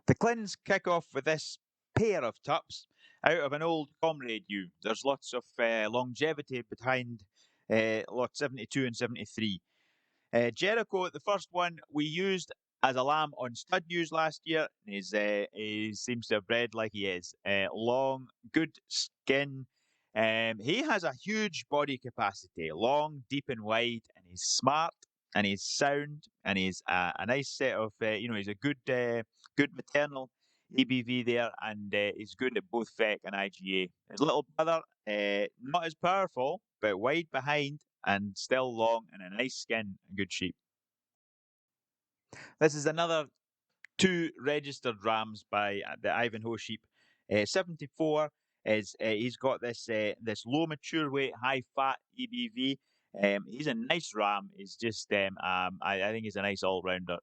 The Clins kick off with this pair of tups out of an old comrade ewe. There's lots of longevity behind lot 72 and 73. Jericho, the first one we used as a lamb on stud ewes last year. He seems to have bred like he is. Long, good skin. He has a huge body capacity, long, deep, and wide, and he's smart and he's sound and he's a nice set of, he's a good maternal EBV there, and he's good at both FEC and IGA. His little brother, not as powerful, but wide behind and still long and a nice skin and good sheep. This is another two registered rams by the Ivanhoe sheep. 74 is he's got this low mature weight, high fat EBV. He's a nice ram. He's just I think he's a nice all rounder.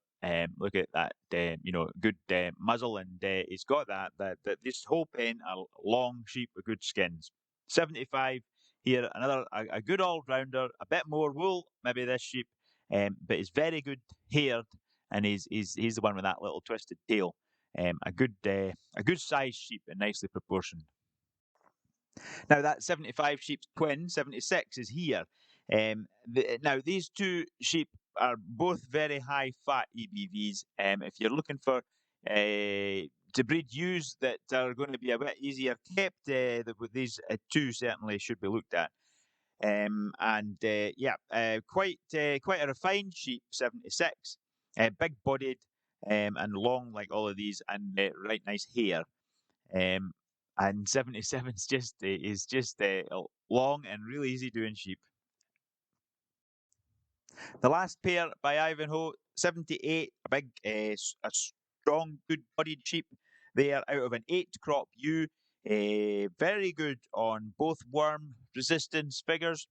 Look at that, good muzzle, and he's got that this whole pen are long sheep with good skins. 75 here, another a good all rounder, a bit more wool maybe this sheep, but he's very good haired, and he's the one with that little twisted tail. A good sized sheep and nicely proportioned. Now that 75 sheep's twin, 76, is here. Now these two sheep are both very high fat EBVs. If you're looking for to breed ewes that are going to be a bit easier kept, these two certainly should be looked at. Quite a refined sheep, 76, big bodied and long like all of these, and right nice hair. And 77 is just long and really easy doing sheep. The last pair by Ivanhoe, 78, a big, a strong, good-bodied sheep. They are out of an 8 crop ewe, very good on both worm resistance figures,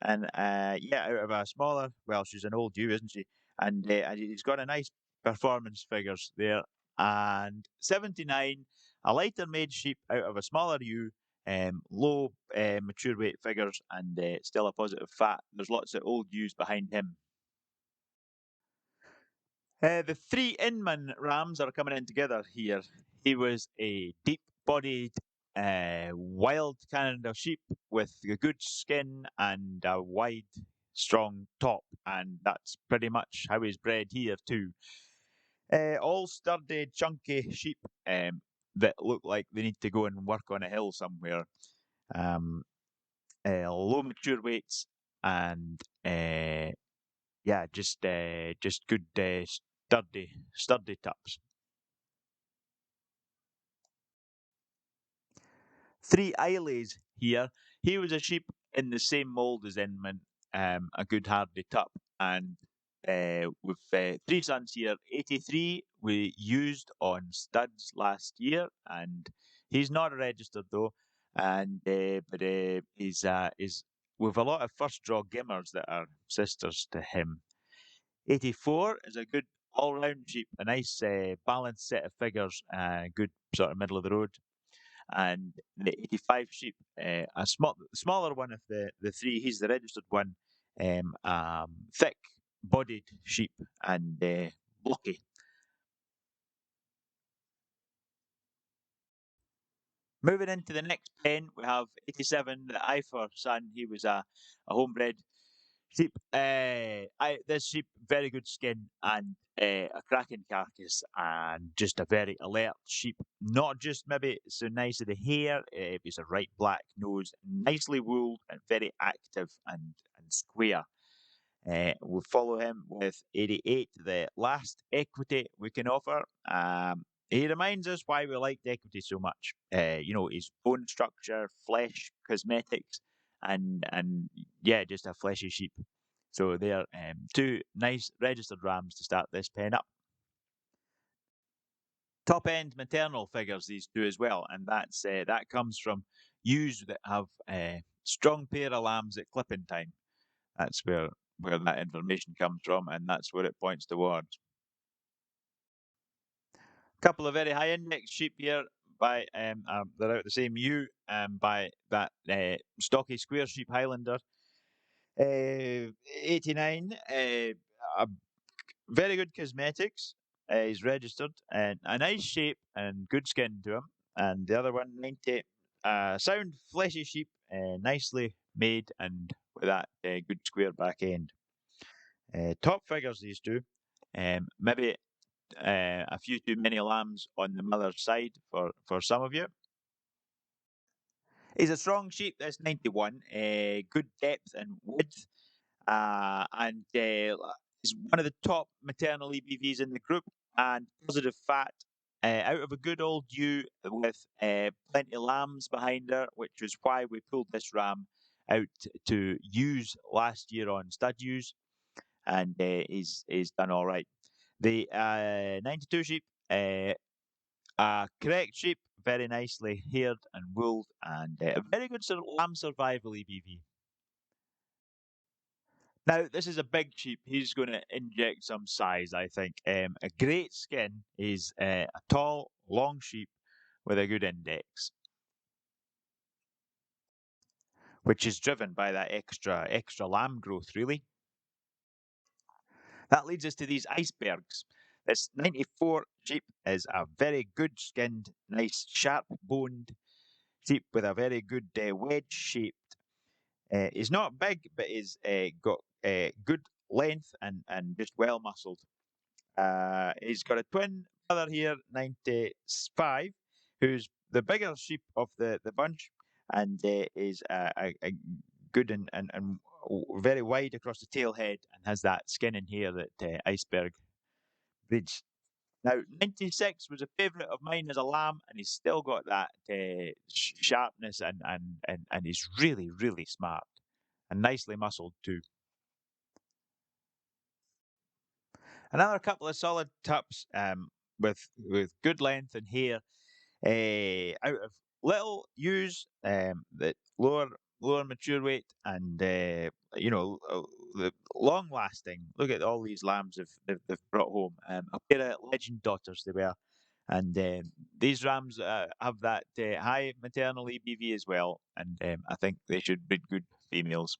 and out of a smaller. Well, she's an old ewe, isn't she? And he's got a nice performance figures there. And 79, a lighter made sheep out of a smaller ewe, low mature weight figures, and still a positive fat. There's lots of old ewes behind him. The three Inman rams are coming in together here. He was a deep-bodied, wild kind of sheep with a good skin and a wide, strong top, and that's pretty much how he's bred here too. All sturdy, chunky sheep that look like they need to go and work on a hill somewhere. Low mature weights and just good sturdy tups. Three Islays here. He was a sheep in the same mould as Inman, a good hardy tup, and with three sons here. 83 we used on studs last year, and he's not registered though, and he's with a lot of first draw gimmers that are sisters to him. 84 is a good all-round sheep, a nice balanced set of figures, good sort of middle of the road. And the 85 sheep, smaller one of the three, he's the registered one, thick-bodied sheep and blocky. Moving into the next pen, we have 87, the Ifor son. He was a homebred sheep. This sheep, very good skin and a cracking carcass, and just a very alert sheep. Not just maybe so nice of the hair, he's a right black nose, nicely wooled and very active and square. We'll follow him with 88, the last equity we can offer. He reminds us why we liked equity so much. His bone structure, flesh, cosmetics, and just a fleshy sheep. So they are two nice registered rams to start this pen up. Top end maternal figures, these two as well, and that comes from ewes that have a strong pair of lambs at clipping time. That's where that information comes from, and that's where it points towards. Couple of very high index sheep here by they're out the same ewe by that stocky square sheep Highlander. 89, very good cosmetics, is registered, and a nice shape and good skin to him. And the other one, 90, sound fleshy sheep, nicely made and with that good square back end. Top figures, these two. Maybe a few too many lambs on the mother's side for some of you. He's a strong sheep. That's 91. Good depth and width. And is one of the top maternal EBVs in the group and positive fat out of a good old ewe with plenty of lambs behind her, which is why we pulled this ram out to use last year on stud ewes, and he's done all right. The 92 sheep, correct sheep, very nicely haired and wooled, and a very good lamb survival EBV. Now, this is a big sheep. He's going to inject some size, I think. A great skin. He's a tall, long sheep with a good index, which is driven by that extra lamb growth, really. That leads us to these icebergs. This 94 sheep is a very good skinned, nice, sharp boned sheep with a very good wedge shape. He's not big, but he's got good length and just well muscled. He's got a twin brother here, 95, who's the bigger sheep of the bunch and is a good and very wide across the tail head and has that skin and hair that Iceberg breeds. Now, 96 was a favourite of mine as a lamb, and he's still got that sharpness and he's really, really smart and nicely muscled too. Another couple of solid tups with good length and hair out of little ewes that lower mature weight and the long lasting. Look at all these lambs they've brought home. A pair of legend daughters they were, and these rams have that high maternal EBV as well, and I think they should breed good females.